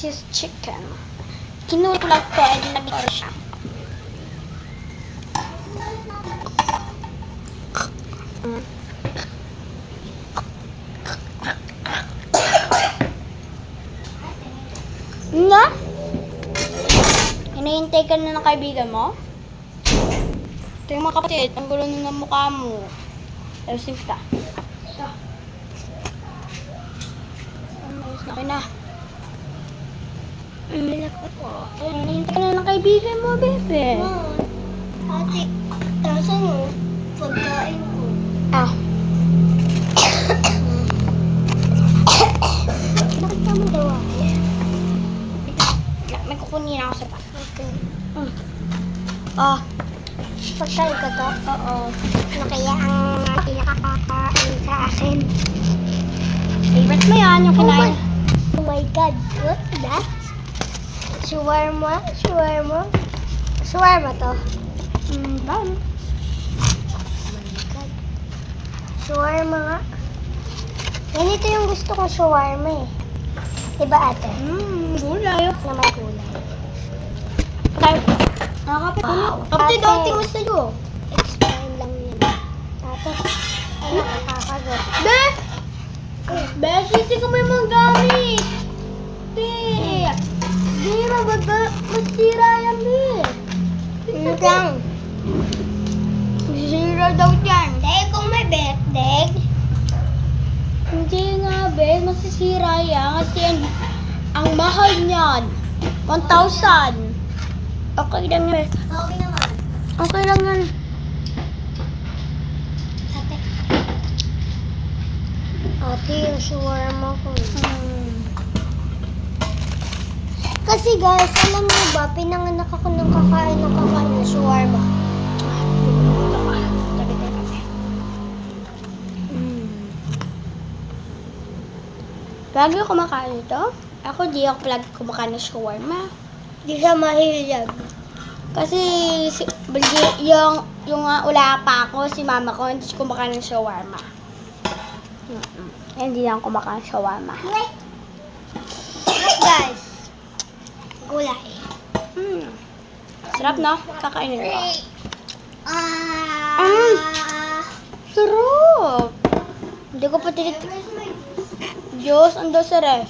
cheese chicken. Kinuha ko lang ito and nag-or siya. Nga? Hinihintay ka na ng kaibigan mo? Ito yung mga kapatid, ang gulo ng mukha mo. Ayusin kita. Ito. Ayos na kayo na. Hinihintay ka na ng kaibigan mo, bebe. Ate, nasa mo? Pagkain ko. Ah. Nakita mo daw ako? May kukunin ako sa pa. Okay. Ah. Pagkain ko to? Oo. Ano kaya ang pinakakakain sa akin? Favorite mo yan, yung kinain. Oh my God, what's that? Shawarma? Shawarma? Shawarma to? Done. Oh my God. Shawarma nga. Ganito yung gusto kong shawarma eh. Diba ate? Gulay. Na may kulay. Tayo. Nakakapit Wow. Kapatid, Ate. ang tingos sa'yo. Explain lang yun. Ate, ano nakakagot? Be! Be, sisi ko may mga gamit. Be! Be, masira yan, Be. Ano lang? Masira daw yan. Dahil kung may birthday, Hindi nga, Be. Masisira yan. Kasi ang mahal niyan. 1,000. Okay lang yan. okay naman. Okay lang yan. Ate. Ate, yung shawarma ko. Kasi guys, alam niyo ba, pinanganak ako ng kakain ng shawarma. Tabi tayo kasi. Lagi ako kumakain ito. Ako di ako lagi kumakain ng shawarma. Di ka mahilig. Kasi yung wala pa ako, si mama ko, hindi siya kumakain ng shawarma. Hindi lang kumakain ng shawarma. Guys, gulay. Sarap, no? Kakainin ko. Ah. Sarap! Hindi ko pa tinig... Diyos, ando sa ref.